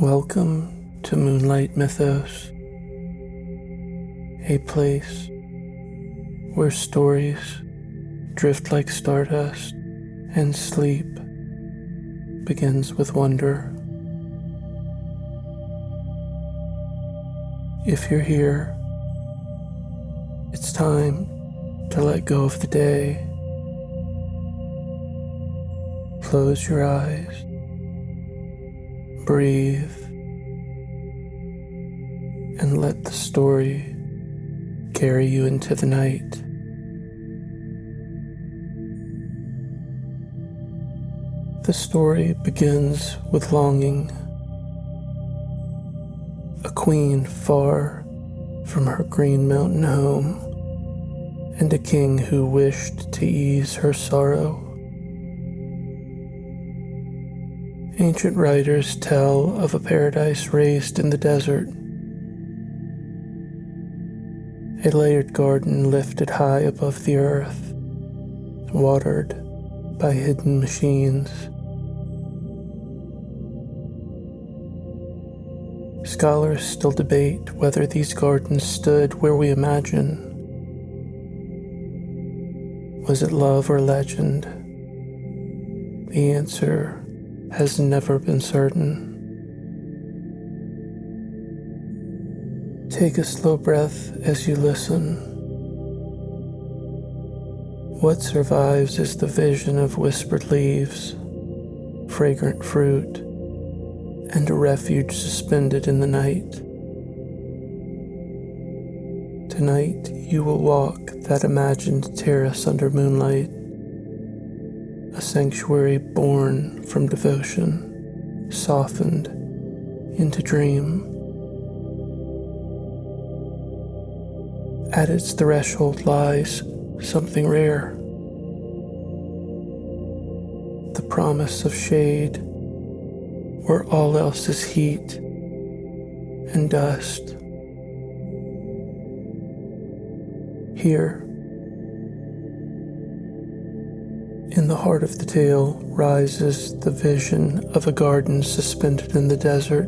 Welcome to Moonlight Mythos, a place where stories drift like stardust and sleep begins with wonder. If you're here, it's time to let go of the day. Close your eyes. Breathe and let the story carry you into the night. The story begins with longing. A queen far from her green mountain home, and a king who wished to ease her sorrow. Ancient writers tell of a paradise raised in the desert, a layered garden lifted high above the earth, watered by hidden machines. Scholars still debate whether these gardens stood where we imagine. Was it love or legend? The answer has never been certain. Take a slow breath as you listen. What survives is the vision of whispered leaves, fragrant fruit, and a refuge suspended in the night. Tonight you will walk that imagined terrace under moonlight, a sanctuary born from devotion, softened into dream. At its threshold lies something rare, the promise of shade where all else is heat and dust. Here, in the heart of the tale, rises the vision of a garden suspended in the desert.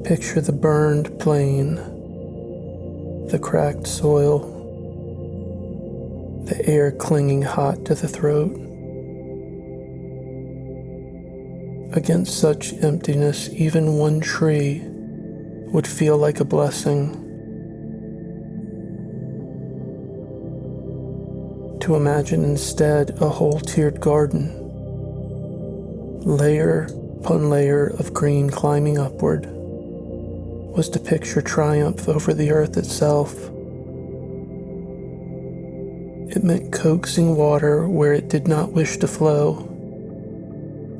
Picture the burned plain, the cracked soil, the air clinging hot to the throat. Against such emptiness, even one tree would feel like a blessing. To imagine instead a whole-tiered garden, layer upon layer of green climbing upward, was to picture triumph over the earth itself. It meant coaxing water where it did not wish to flow,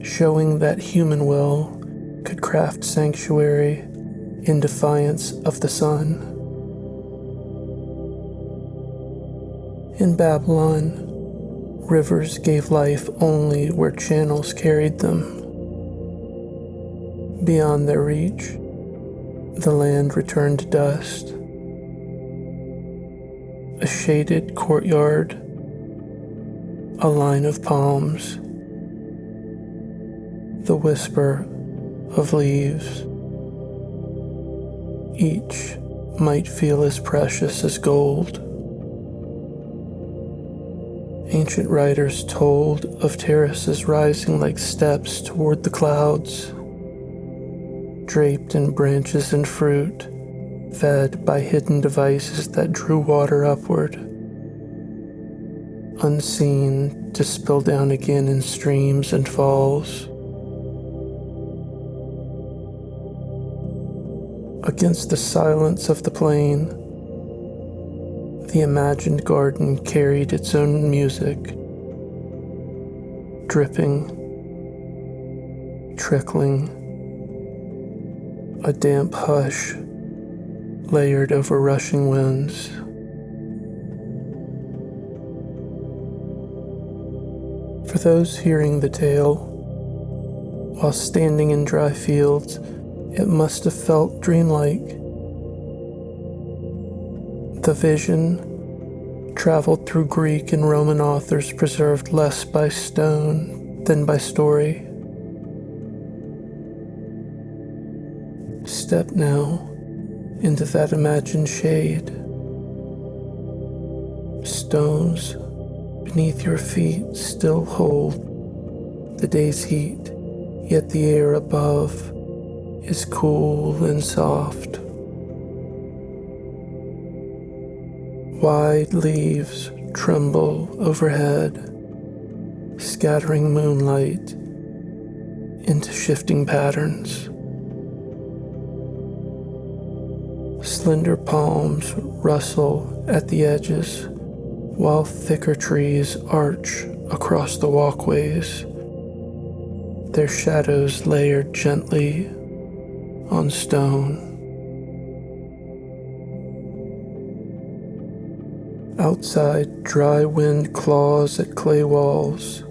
showing that human will could craft sanctuary in defiance of the sun. In Babylon, rivers gave life only where channels carried them. Beyond their reach, the land returned to dust. A shaded courtyard, a line of palms, the whisper of leaves. Each might feel as precious as gold. Ancient writers told of terraces rising like steps toward the clouds, draped in branches and fruit, fed by hidden devices that drew water upward, unseen to spill down again in streams and falls. Against the silence of the plain, the imagined garden carried its own music, dripping, trickling, a damp hush layered over rushing winds. For those hearing the tale, while standing in dry fields, it must have felt dreamlike. The vision traveled through Greek and Roman authors preserved less by stone than by story. step now into that imagined shade. Stones beneath your feet still hold the day's heat, yet the air above is cool and soft. Wide leaves tremble overhead, scattering moonlight into shifting patterns. Slender palms rustle at the edges, while thicker trees arch across the walkways, their shadows layered gently on stone. Outside, dry wind claws at clay walls.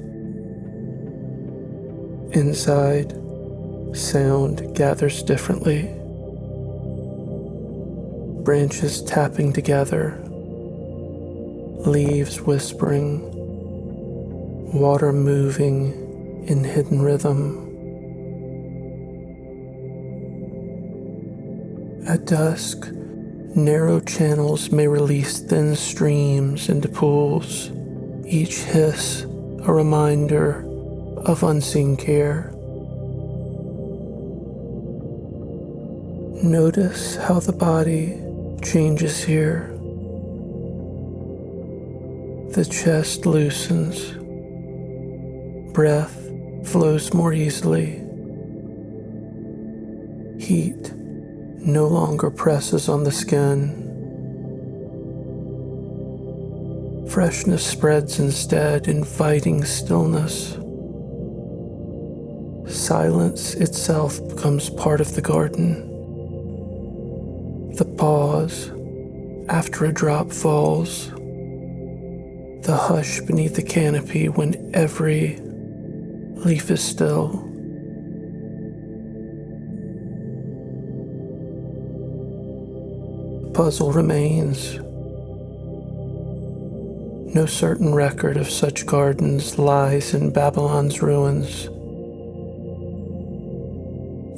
Inside, sound gathers differently. Branches tapping together, leaves whispering, water moving in hidden rhythm. At dusk, narrow channels may release thin streams into pools, each hiss a reminder of unseen care. Notice how the body changes here. The chest loosens, breath flows more easily. Heat no longer presses on the skin. Freshness spreads instead, inviting stillness. Silence itself becomes part of the garden. The pause after a drop falls. The hush beneath the canopy when every leaf is still. The puzzle remains. No certain record of such gardens lies in Babylon's ruins.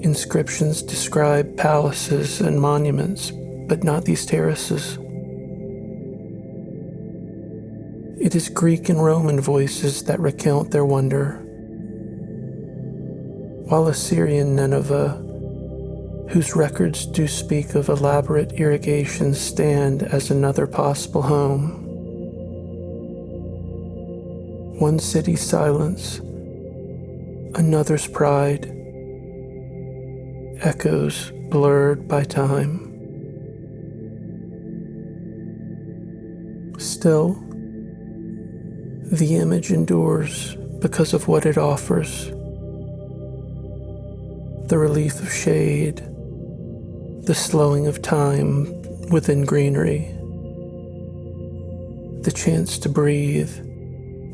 Inscriptions describe palaces and monuments, but not these terraces. It is Greek and Roman voices that recount their wonder, while Assyrian Nineveh, whose records do speak of elaborate irrigation, stand as another possible home. One city's silence, another's pride, echoes blurred by time. Still, the image endures because of what it offers. The relief of shade, the slowing of time within greenery, the chance to breathe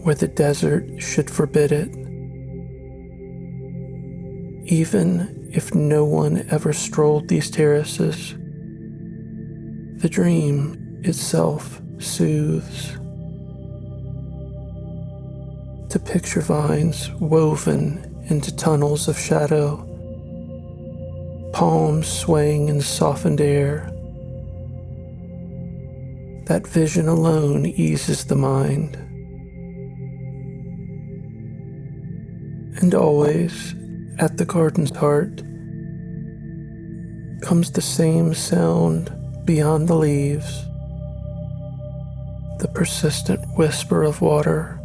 where the desert should forbid it. Even if no one ever strolled these terraces, the dream itself soothes. To picture vines woven into tunnels of shadow, palms swaying in softened air, that vision alone eases the mind. And always, at the garden's heart, comes the same sound beyond the leaves, the persistent whisper of water.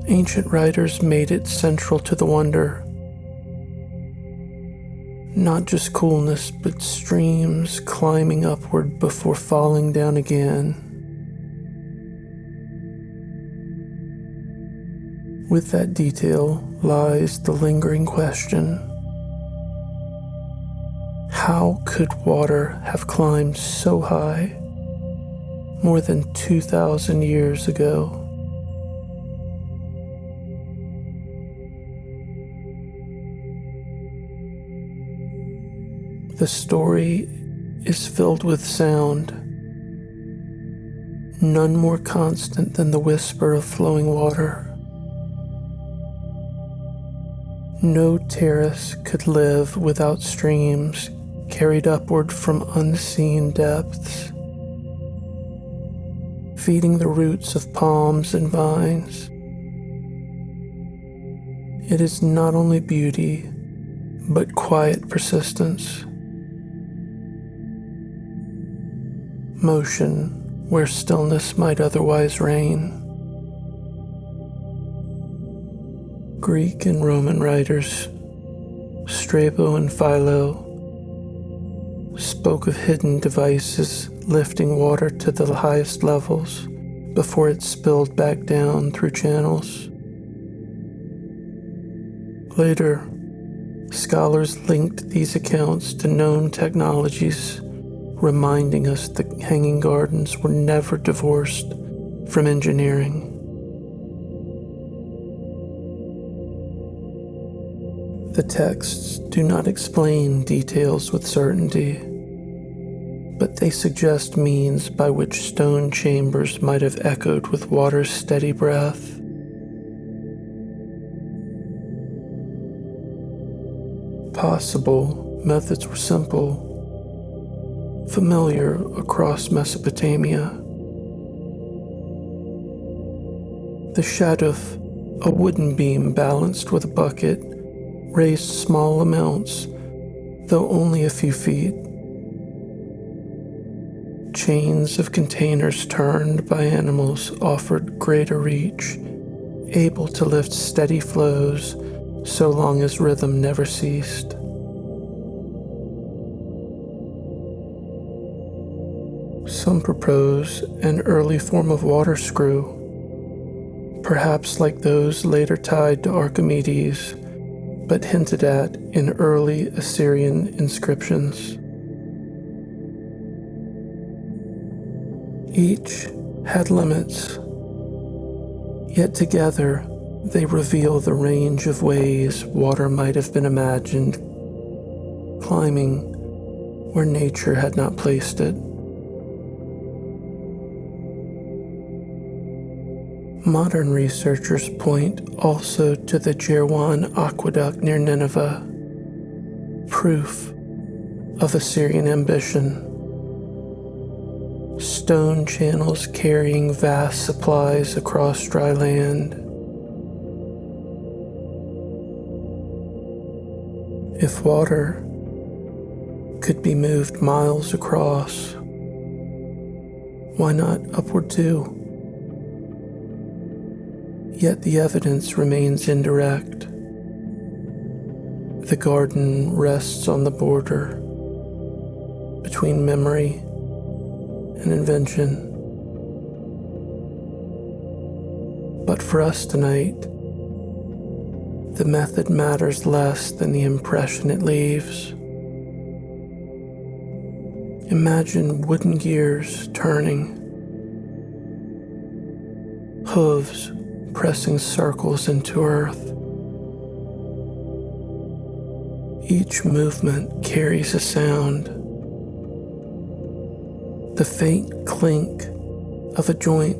Ancient writers made it central to the wonder. Not just coolness, but streams climbing upward before falling down again. With that detail lies the lingering question: how could water have climbed so high more than 2,000 years ago? The story is filled with sound, none more constant than the whisper of flowing water. No terrace could live without streams carried upward from unseen depths, feeding the roots of palms and vines. It is not only beauty, but quiet persistence. Motion where stillness might otherwise reign. Greek and Roman writers, Strabo and Philo, spoke of hidden devices lifting water to the highest levels before it spilled back down through channels. Later, scholars linked these accounts to known technologies, reminding us that hanging gardens were never divorced from engineering. The texts do not explain details with certainty, but they suggest means by which stone chambers might have echoed with water's steady breath. Possible methods were simple, familiar across Mesopotamia. The shaduf, a wooden beam balanced with a bucket, raised small amounts, though only a few feet. Chains of containers turned by animals offered greater reach, able to lift steady flows so long as rhythm never ceased. Some propose an early form of water screw, perhaps like those later tied to Archimedes, but hinted at in early Assyrian inscriptions. Each had limits, yet together they reveal the range of ways water might have been imagined, climbing where nature had not placed it. Modern researchers point also to the Jerwan aqueduct near Nineveh, proof of Assyrian ambition. Stone channels carrying vast supplies across dry land. If water could be moved miles across, why not upward too? Yet the evidence remains indirect. The garden rests on the border between memory and invention. But for us tonight, the method matters less than the impression it leaves. Imagine wooden gears turning, hooves pressing circles into earth. Each movement carries a sound. The faint clink of a joint,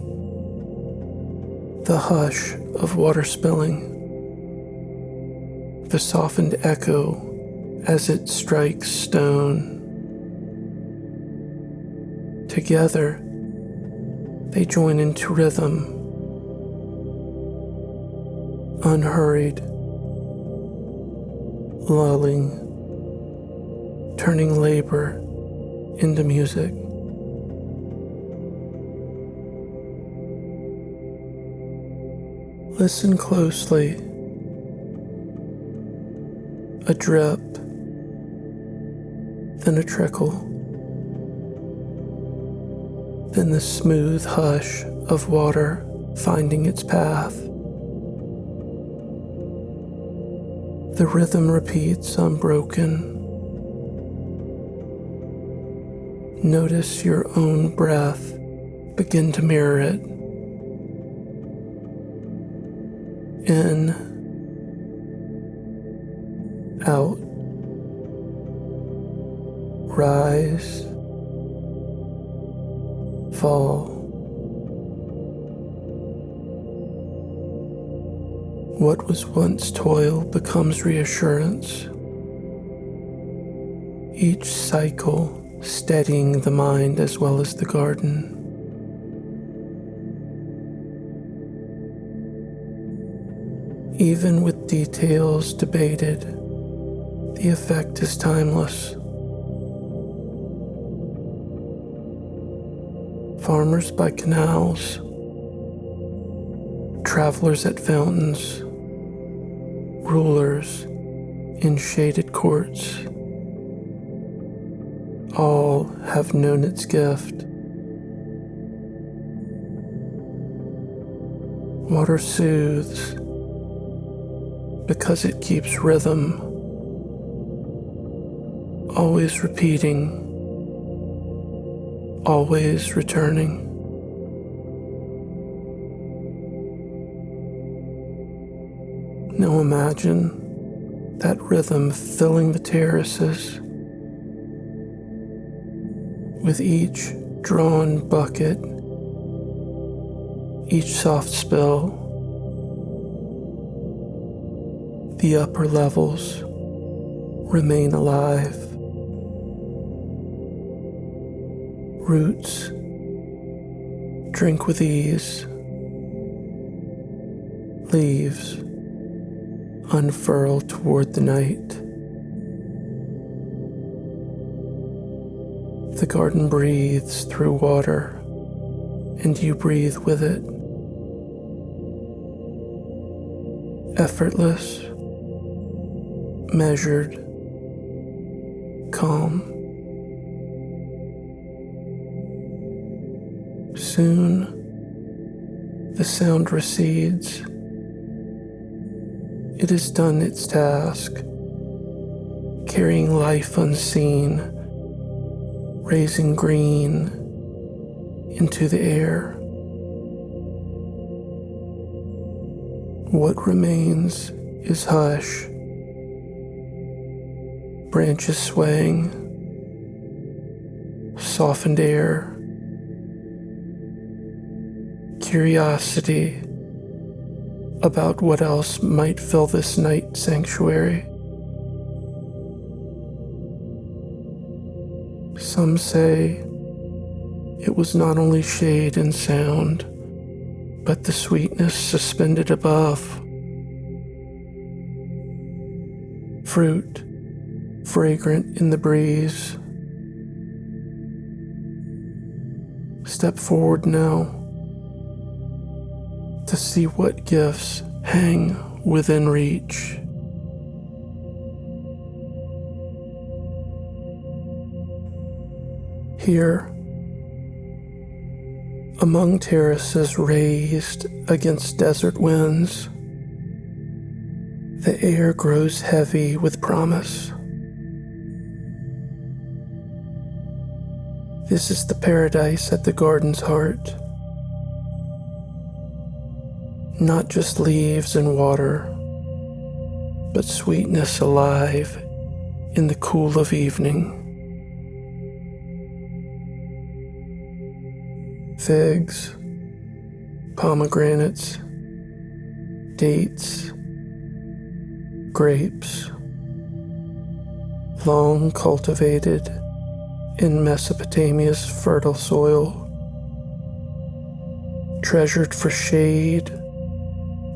the hush of water spilling, the softened echo as it strikes stone. Together, they join into rhythm, unhurried, lulling, turning labor into music. Listen closely. A drip, then a trickle, then the smooth hush of water finding its path. The rhythm repeats unbroken. Notice your own breath begin to mirror it. In, out, rise, fall. What was once toil becomes reassurance, each cycle steadying the mind as well as the garden. Even with details debated, the effect is timeless. Farmers by canals, travelers at fountains, rulers in shaded courts, all have known its gift. Water soothes because it keeps rhythm, always repeating, always returning. Now imagine that rhythm filling the terraces. With each drawn bucket, each soft spill, the upper levels remain alive. Roots drink with ease. Leaves unfurl toward the night. The garden breathes through water, and you breathe with it. Effortless, measured, calm. Soon, the sound recedes. It has done its task, carrying life unseen, raising green into the air. What remains is hush, branches swaying, softened air, curiosity about what else might fill this night sanctuary. Some say it was not only shade and sound, but the sweetness suspended above. Fruit, fragrant in the breeze. Step forward now to see what gifts hang within reach. Here, among terraces raised against desert winds, the air grows heavy with promise. This is the paradise at the garden's heart. Not just leaves and water, but sweetness alive in the cool of evening. Figs, pomegranates, dates, grapes, long cultivated in Mesopotamia's fertile soil, treasured for shade,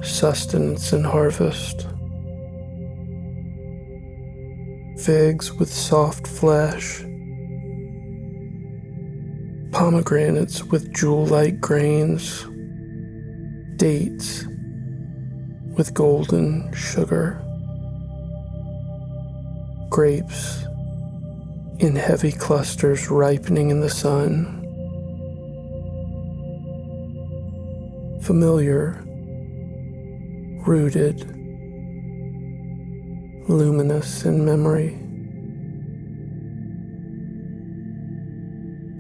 sustenance, and harvest. Figs with soft flesh, pomegranates with jewel-like grains, dates with golden sugar, grapes in heavy clusters ripening in the sun. Familiar, rooted, luminous in memory.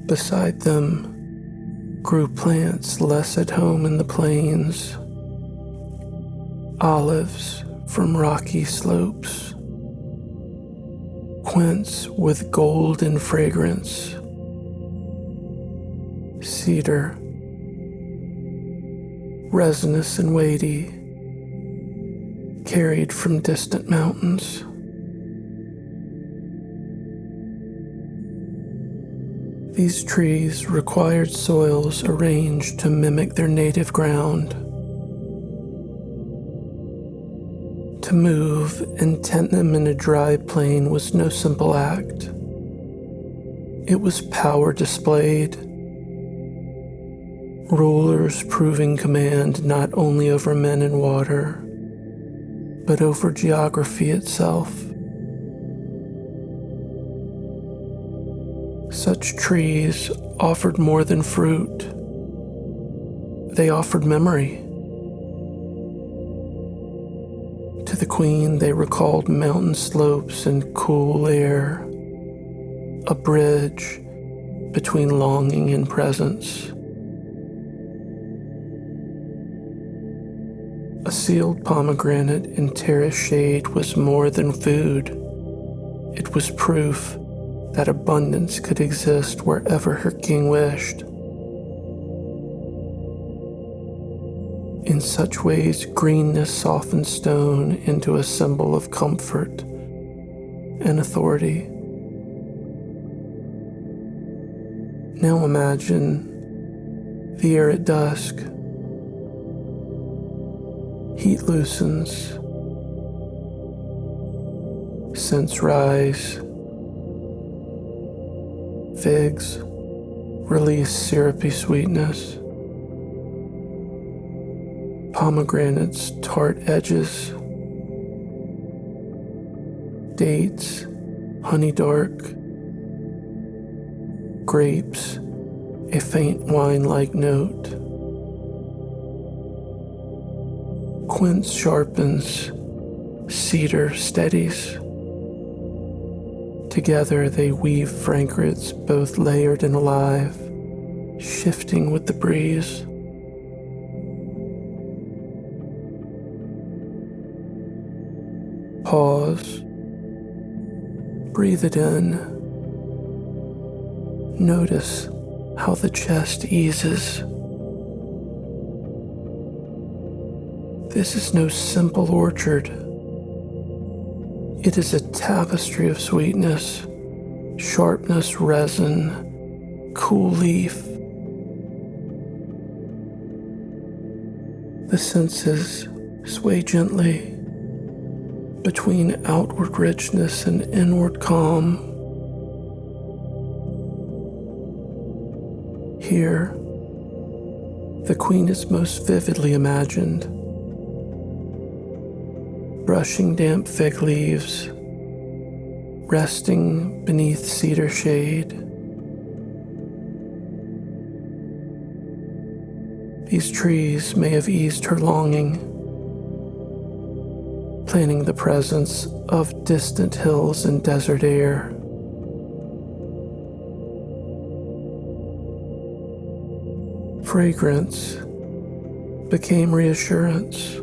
Beside them grew plants less at home in the plains, olives from rocky slopes, quince with golden fragrance, cedar, resinous and weighty, carried from distant mountains. These trees required soils arranged to mimic their native ground. To move and tent them in a dry plain was no simple act. It was power displayed, rulers proving command not only over men and water, but over geography itself. Such trees offered more than fruit. They offered memory. To the queen, they recalled mountain slopes and cool air, a bridge between longing and presence. A sealed pomegranate in terrace shade was more than food. It was proof that abundance could exist wherever her king wished. In such ways, greenness softened stone into a symbol of comfort and authority. Now imagine the air at dusk. Heat loosens, scents rise, figs release syrupy sweetness, pomegranates tart edges, dates honey dark, grapes a faint wine-like note. Quince sharpens, cedar steadies. Together they weave fragrance both layered and alive, shifting with the breeze. Pause. Breathe it in. Notice how the chest eases. This is no simple orchard. It is a tapestry of sweetness, sharpness, resin, cool leaf. The senses sway gently between outward richness and inward calm. Here, the queen is most vividly imagined. Brushing damp fig leaves, resting beneath cedar shade. These trees may have eased her longing, planning the presence of distant hills and desert air. Fragrance became reassurance,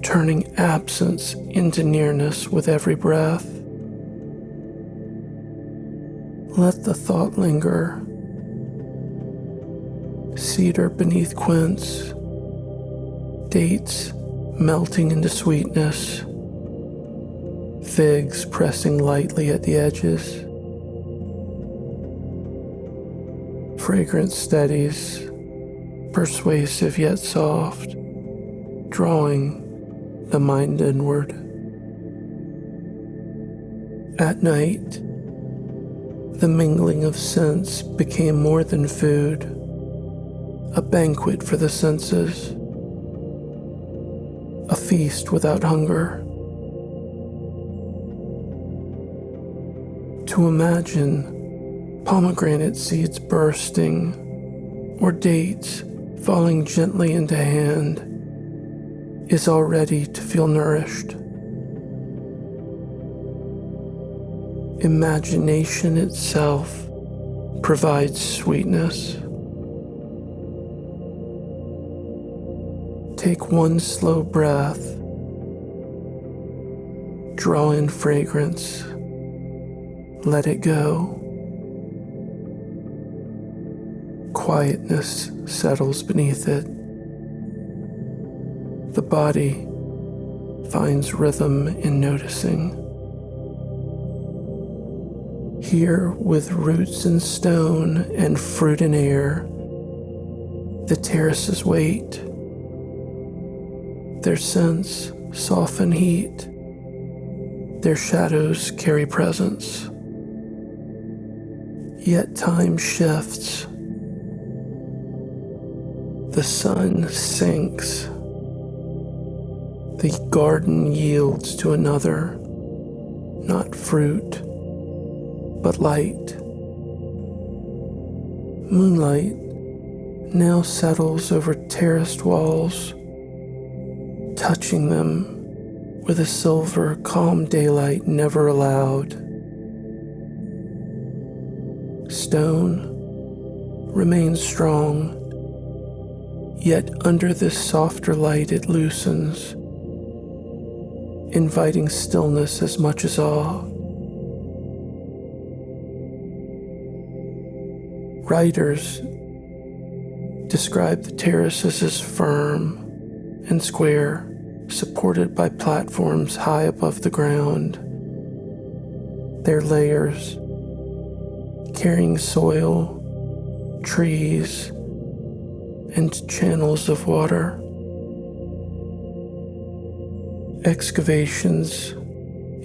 turning absence into nearness with every breath. Let the thought linger. Cedar beneath quince, dates melting into sweetness, figs pressing lightly at the edges. Fragrance steadies, persuasive yet soft, drawing the mind inward. At night, the mingling of scents became more than food, a banquet for the senses, a feast without hunger. To imagine pomegranate seeds bursting or dates falling gently into hand is already to feel nourished. Imagination itself provides sweetness. Take one slow breath. Draw in fragrance. Let it go. Quietness settles beneath it. The body finds rhythm in noticing. Here, with roots in stone and fruit in air, the terraces wait. Their scents soften heat. Their shadows carry presence. Yet time shifts. The sun sinks. The garden yields to another, not fruit, but light. Moonlight now settles over terraced walls, touching them with a silver, calm daylight never allowed. Stone remains strong, yet under this softer light it loosens, inviting stillness as much as awe. Writers describe the terraces as firm and square, supported by platforms high above the ground. Their layers, carrying soil, trees, and channels of water. Excavations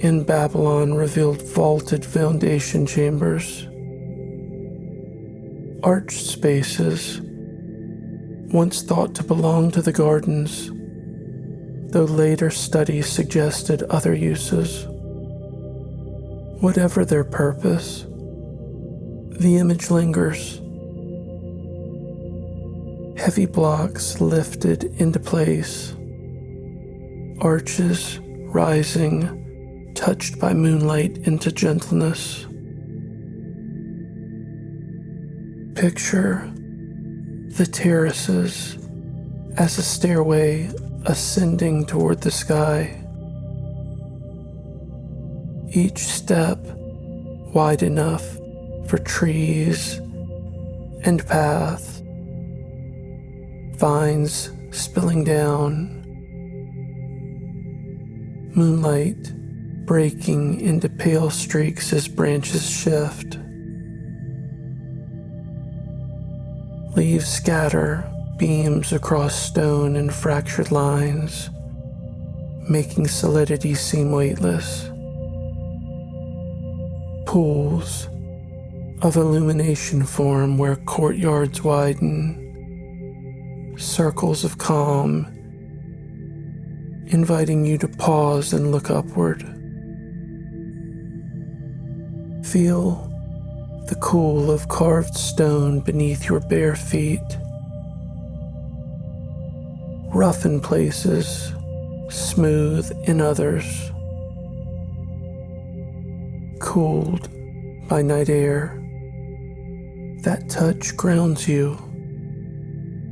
in Babylon revealed vaulted foundation chambers. Arched spaces, once thought to belong to the gardens, though later studies suggested other uses. Whatever their purpose, the image lingers. Heavy blocks lifted into place, arches rising, touched by moonlight into gentleness. Picture the terraces as a stairway ascending toward the sky. Each step wide enough for trees and paths, vines spilling down, moonlight breaking into pale streaks as branches shift. Leaves scatter beams across stone and fractured lines, making solidity seem weightless. Pools of illumination form where courtyards widen, circles of calm, inviting you to pause and look upward. Feel the cool of carved stone beneath your bare feet. Rough in places, smooth in others. Cooled by night air. That touch grounds you,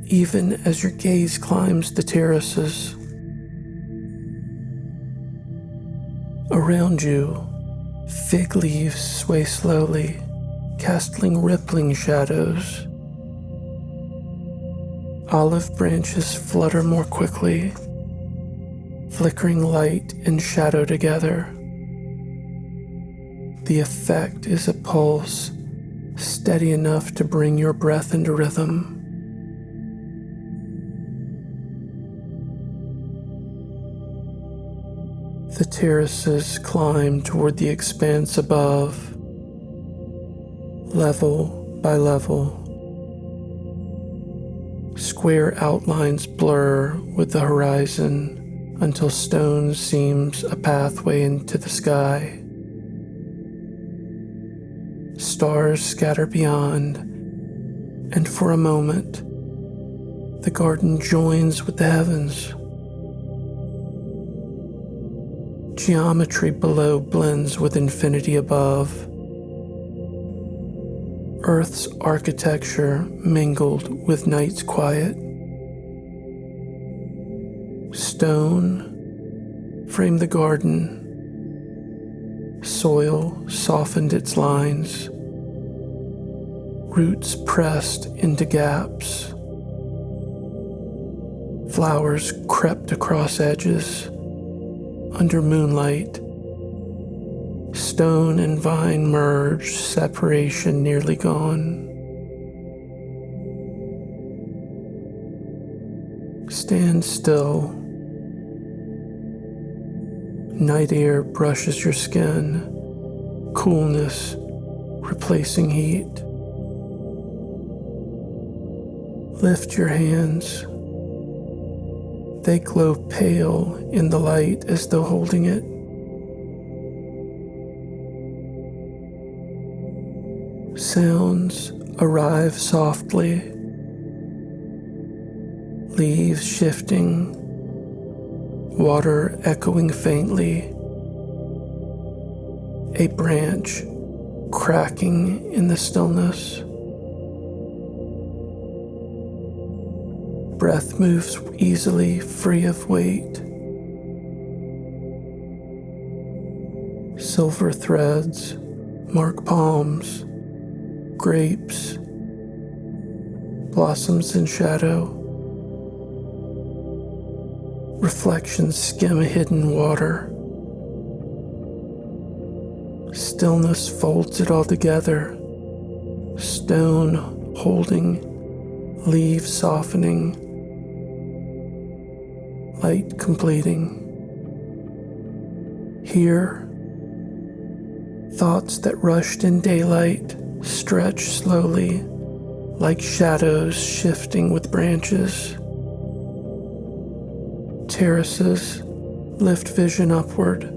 even as your gaze climbs the terraces. Around you, fig leaves sway slowly, casting rippling shadows. Olive branches flutter more quickly, flickering light and shadow together. The effect is a pulse, steady enough to bring your breath into rhythm. The terraces climb toward the expanse above, level by level. Square outlines blur with the horizon until stone seems a pathway into the sky. Stars scatter beyond, and for a moment, the garden joins with the heavens. Geometry below blends with infinity above. Earth's architecture mingled with night's quiet. Stone framed the garden. Soil softened its lines. Roots pressed into gaps. Flowers crept across edges, under moonlight. Stone and vine merge, separation nearly gone. Stand still. Night air brushes your skin, coolness replacing heat. Lift your hands. They glow pale in the light as though holding it. Sounds arrive softly. Leaves shifting, water echoing faintly. A branch cracking in the stillness. Breath moves easily, free of weight. Silver threads mark palms, grapes, blossoms in shadow. Reflections skim hidden water. Stillness folds it all together. Stone holding, leaves softening, light completing. Here, thoughts that rushed in daylight stretch slowly, like shadows shifting with branches. Terraces lift vision upward.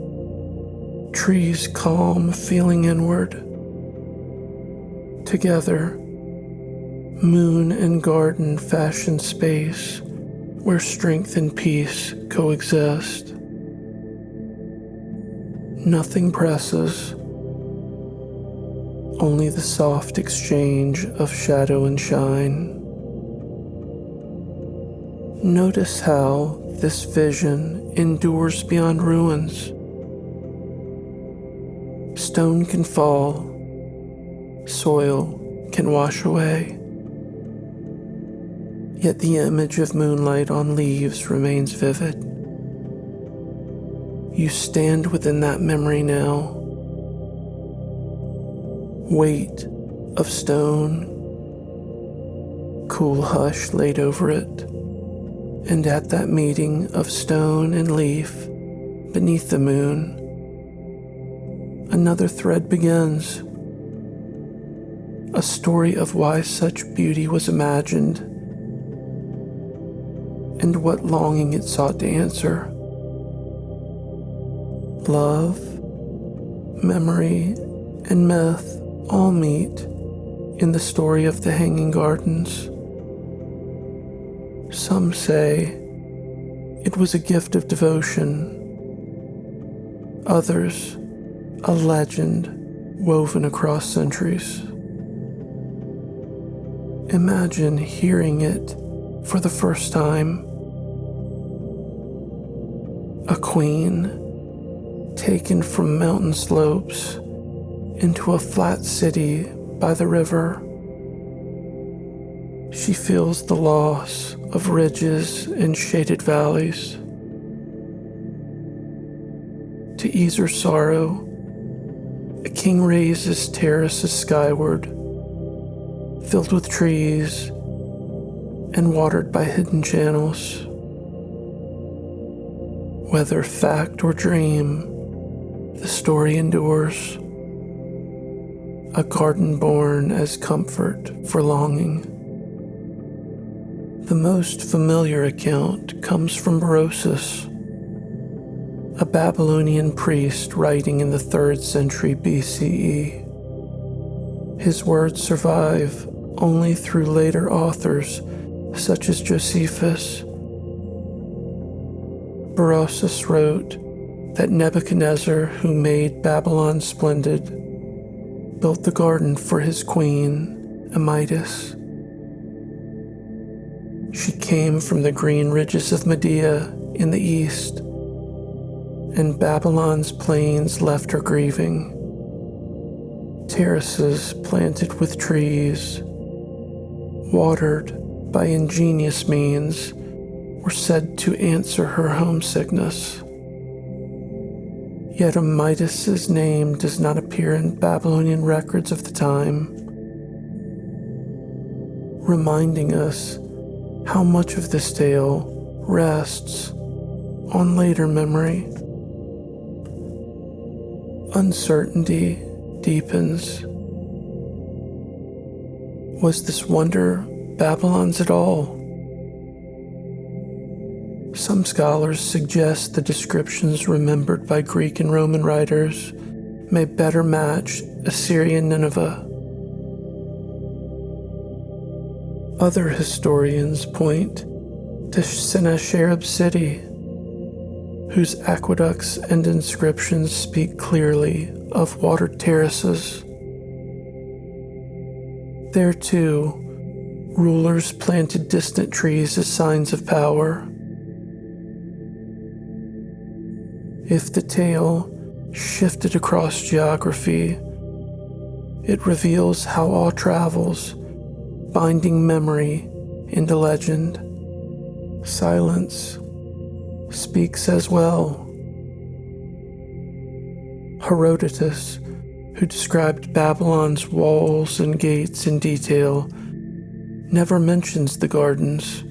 Trees calm, feeling inward. Together, moon and garden fashion space where strength and peace coexist. Nothing presses, only the soft exchange of shadow and shine. Notice how this vision endures beyond ruins. Stone can fall, soil can wash away, yet the image of moonlight on leaves remains vivid. You stand within that memory now. Weight of stone, cool hush laid over it, and at that meeting of stone and leaf beneath the moon, another thread begins, a story of why such beauty was imagined and what longing it sought to answer. Love, memory, and myth all meet in the story of the Hanging Gardens. Some say it was a gift of devotion. Others, a legend woven across centuries. Imagine hearing it for the first time. A queen taken from mountain slopes into a flat city by the river. She feels the loss of ridges and shaded valleys. To ease her sorrow, a king raises terraces skyward, filled with trees and watered by hidden channels. Whether fact or dream, the story endures. A garden born as comfort for longing. The most familiar account comes from Berosus, a Babylonian priest writing in the 3rd century BCE. His words survive only through later authors such as Josephus. Berosus wrote that Nebuchadnezzar, who made Babylon splendid, built the garden for his queen, Amytis. She came from the green ridges of Media in the east, and Babylon's plains left her grieving. Terraces planted with trees, watered by ingenious means, were said to answer her homesickness. Yet a Mythos' name does not appear in Babylonian records of the time, reminding us how much of this tale rests on later memory. Uncertainty deepens. Was this wonder Babylon's at all? Some scholars suggest the descriptions remembered by Greek and Roman writers may better match Assyrian Nineveh. Other historians point to Sennacherib's city, whose aqueducts and inscriptions speak clearly of watered terraces. There, too, rulers planted distant trees as signs of power. If the tale shifted across geography, it reveals how awe travels, binding memory into legend. Silence speaks as well. Herodotus, who described Babylon's walls and gates in detail, never mentions the gardens.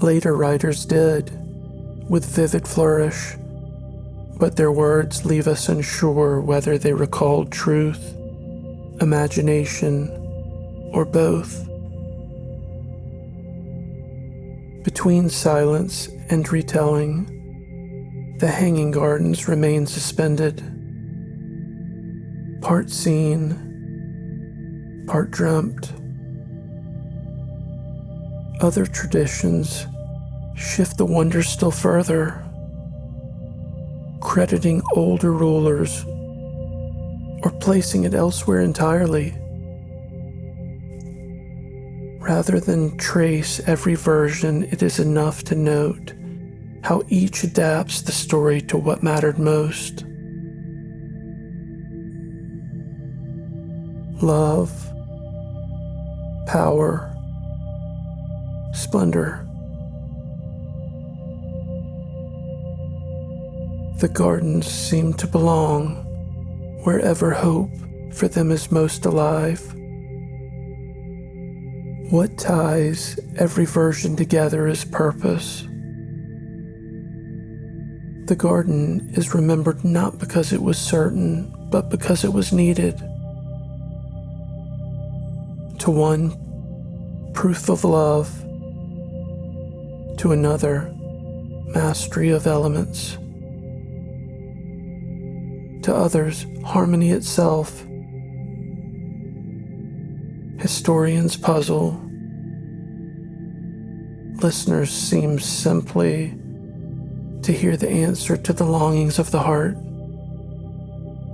Later writers did, with vivid flourish, but their words leave us unsure whether they recalled truth, imagination, or both. Between silence and retelling, the hanging gardens remain suspended, part seen, part dreamt. Other traditions shift the wonder still further, crediting older rulers or placing it elsewhere entirely. Rather than trace every version, it is enough to note how each adapts the story to what mattered most. Love, power, splendor. The gardens seem to belong wherever hope for them is most alive. What ties every version together is purpose. The garden is remembered not because it was certain, but because it was needed. To one, proof of love. To another, mastery of elements. To others, harmony itself. Historians puzzle. Listeners seem simply to hear the answer to the longings of the heart.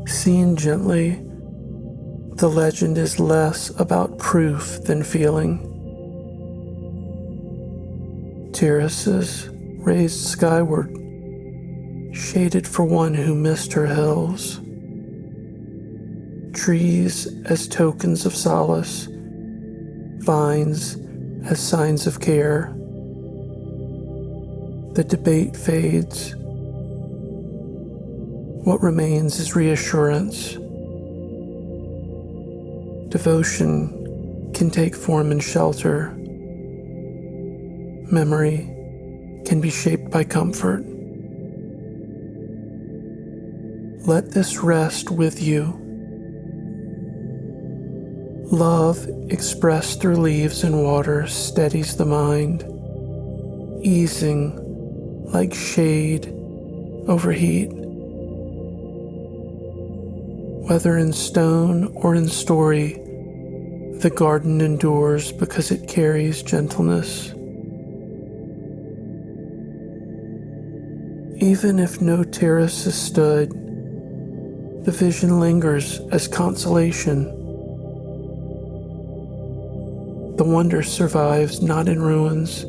Seen gently, the legend is less about proof than feeling. Terraces raised skyward, shaded for one who missed her hills. Trees as tokens of solace, vines as signs of care. The debate fades. What remains is reassurance. Devotion can take form in shelter. Memory can be shaped by comfort. Let this rest with you. Love expressed through leaves and water steadies the mind, easing like shade over heat. Whether in stone or in story, the garden endures because it carries gentleness. Even if no terraces stood, the vision lingers as consolation. The wonder survives not in ruins,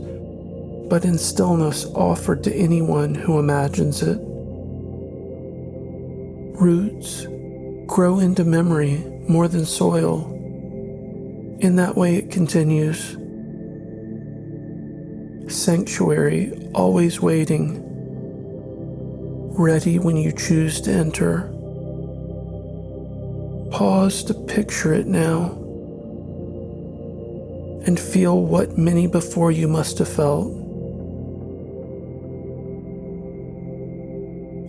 but in stillness offered to anyone who imagines it. Roots grow into memory more than soil. In that way it continues. Sanctuary always waiting, ready when you choose to enter. Pause to picture it now and feel what many before you must have felt.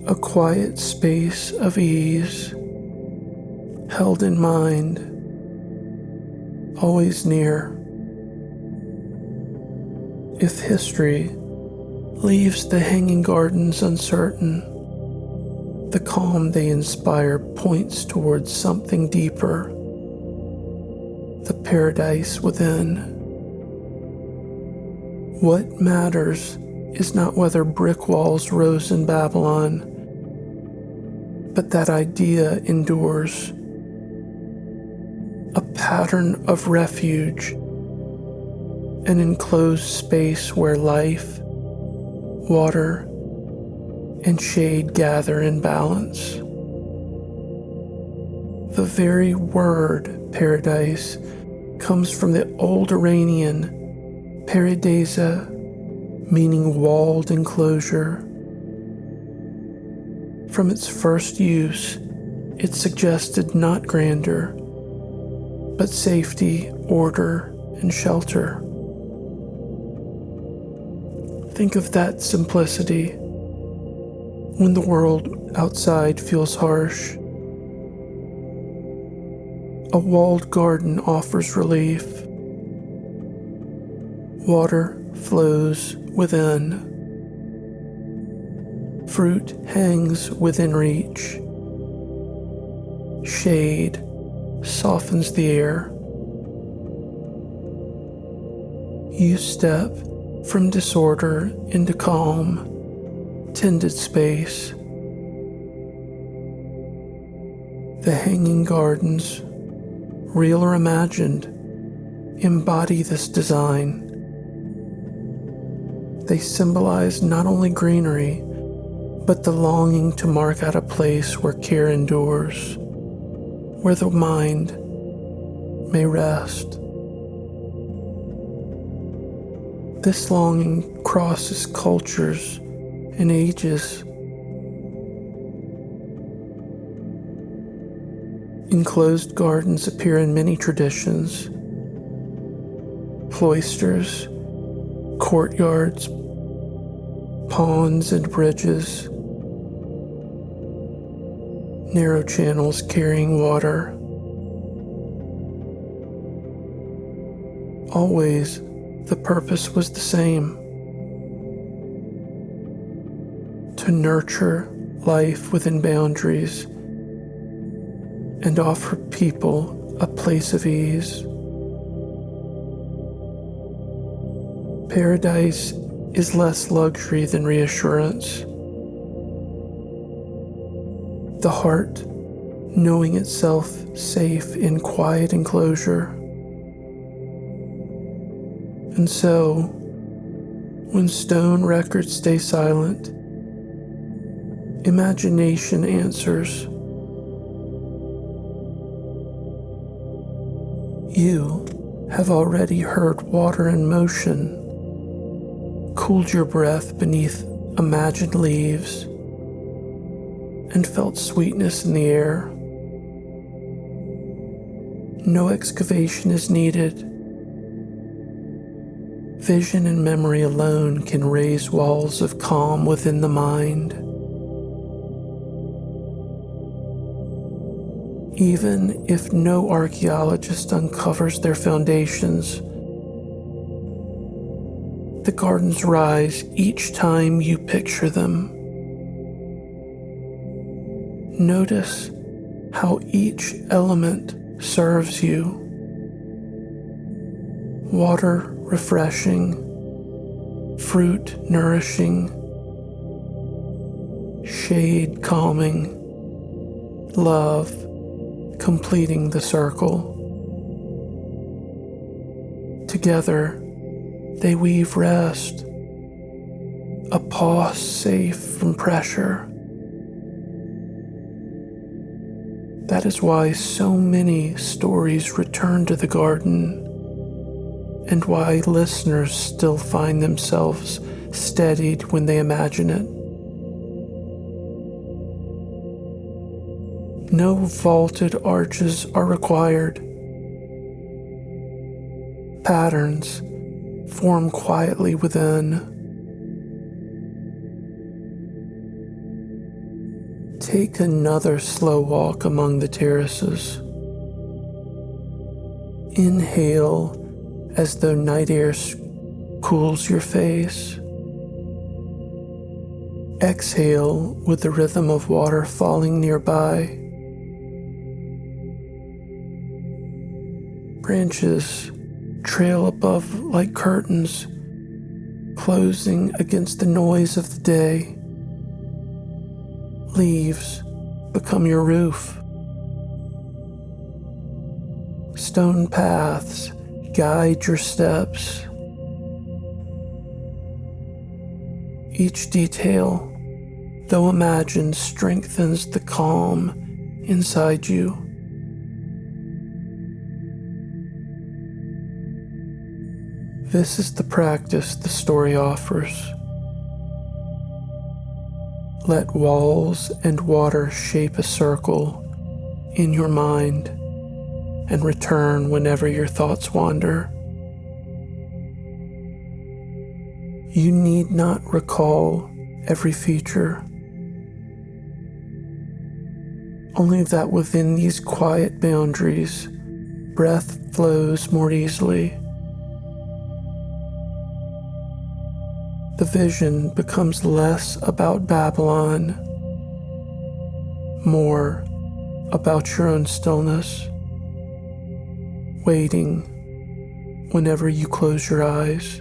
A quiet space of ease, held in mind, always near. If history leaves the hanging gardens uncertain, the calm they inspire points towards something deeper, the paradise within. What matters is not whether brick walls rose in Babylon, but that idea endures. A pattern of refuge, an enclosed space where life, water, and shade gather in balance. The very word paradise comes from the old Iranian paradisa, meaning walled enclosure. From its first use, it suggested not grandeur, but safety, order, and shelter. Think of that simplicity when the world outside feels harsh. A walled garden offers relief. Water flows within. Fruit hangs within reach. Shade softens the air. You step from disorder into calm, tended space. The hanging gardens, real or imagined, embody this design. They symbolize not only greenery, but the longing to mark out a place where care endures, where the mind may rest. This longing crosses cultures and ages. Enclosed gardens appear in many traditions: cloisters, courtyards, ponds and bridges, narrow channels carrying water. Always, the purpose was the same: to nurture life within boundaries and offer people a place of ease. Paradise is less luxury than reassurance. The heart knowing itself safe in quiet enclosure. And so, when stone records stay silent, imagination answers. You have already heard water in motion, cooled your breath beneath imagined leaves, and felt sweetness in the air. No excavation is needed. Vision and memory alone can raise walls of calm within the mind. Even if no archaeologist uncovers their foundations, the gardens rise each time you picture them. Notice how each element serves you. Water refreshing, fruit nourishing, shade calming, love completing the circle. Together, they weave rest, a pause safe from pressure. That is why so many stories return to the garden, and why listeners still find themselves steadied when they imagine it. No vaulted arches are required. Patterns form quietly within. Take another slow walk among the terraces. Inhale as though night air cools your face. Exhale with the rhythm of water falling nearby. Branches trail above like curtains, closing against the noise of the day. Leaves become your roof. Stone paths guide your steps. Each detail, though imagined, strengthens the calm inside you. This is the practice the story offers. Let walls and water shape a circle in your mind and return whenever your thoughts wander. You need not recall every feature, only that within these quiet boundaries, breath flows more easily. The vision becomes less about Babylon, more about your own stillness, waiting whenever you close your eyes.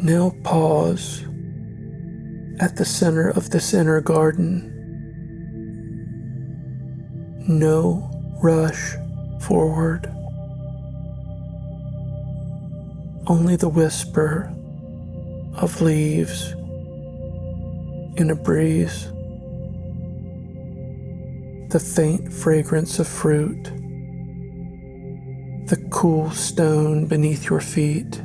Now pause at the center of this inner garden. No rush forward, only the whisper of leaves in a breeze, the faint fragrance of fruit, the cool stone beneath your feet.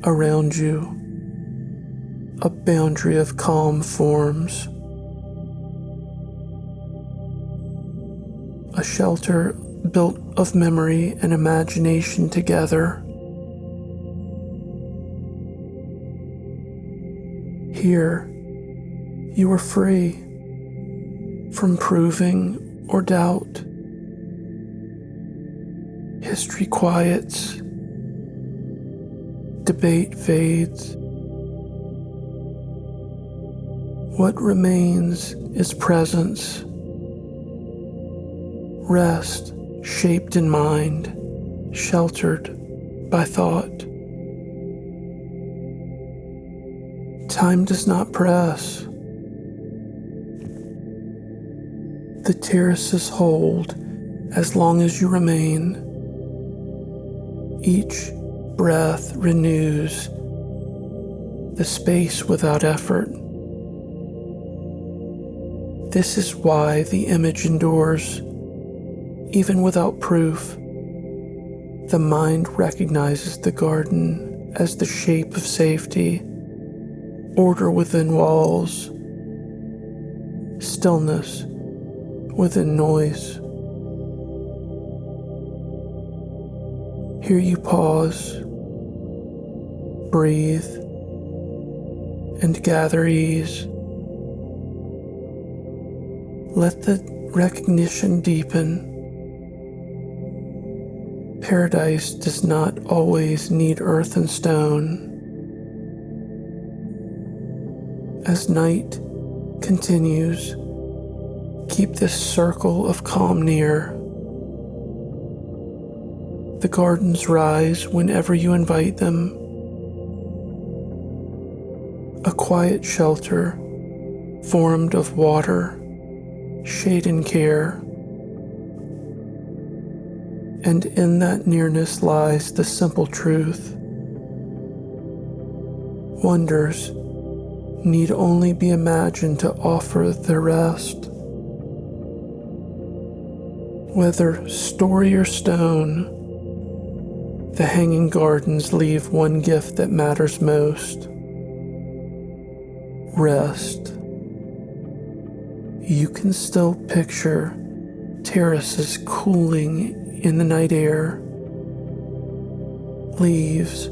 Around you, a boundary of calm forms, a shelter built of memory and imagination together. Here, you are free from proving or doubt. History quiets, debate fades. What remains is presence, rest shaped in mind, sheltered by thought. Time does not press. The terraces hold as long as you remain. Each breath renews the space without effort. This is why the image endures, even without proof. The mind recognizes the garden as the shape of safety, order within walls, stillness within noise. Here you pause, breathe, and gather ease. Let the recognition deepen. Paradise does not always need earth and stone. As night continues, keep this circle of calm near. The gardens rise whenever you invite them. A quiet shelter formed of water, shade and care. And in that nearness lies the simple truth. Wonders need only be imagined to offer their rest. Whether story or stone, the hanging gardens leave one gift that matters most: rest. You can still picture terraces cooling in the night air, leaves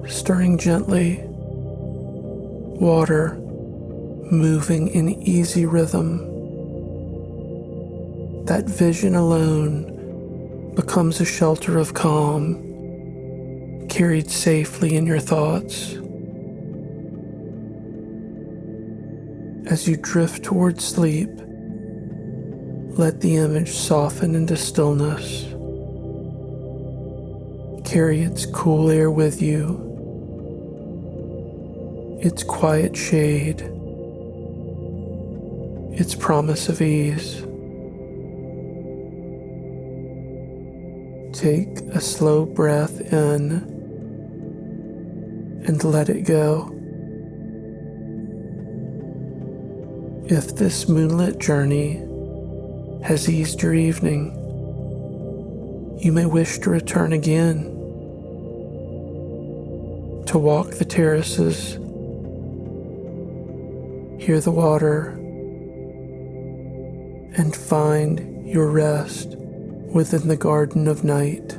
stirring gently, water moving in easy rhythm. That vision alone becomes a shelter of calm, carried safely in your thoughts. As you drift towards sleep, let the image soften into stillness. Carry its cool air with you, its quiet shade, its promise of ease. Take a slow breath in and let it go. If this moonlit journey has eased your evening, you may wish to return again, to walk the terraces, hear the water, and find your rest within the garden of night.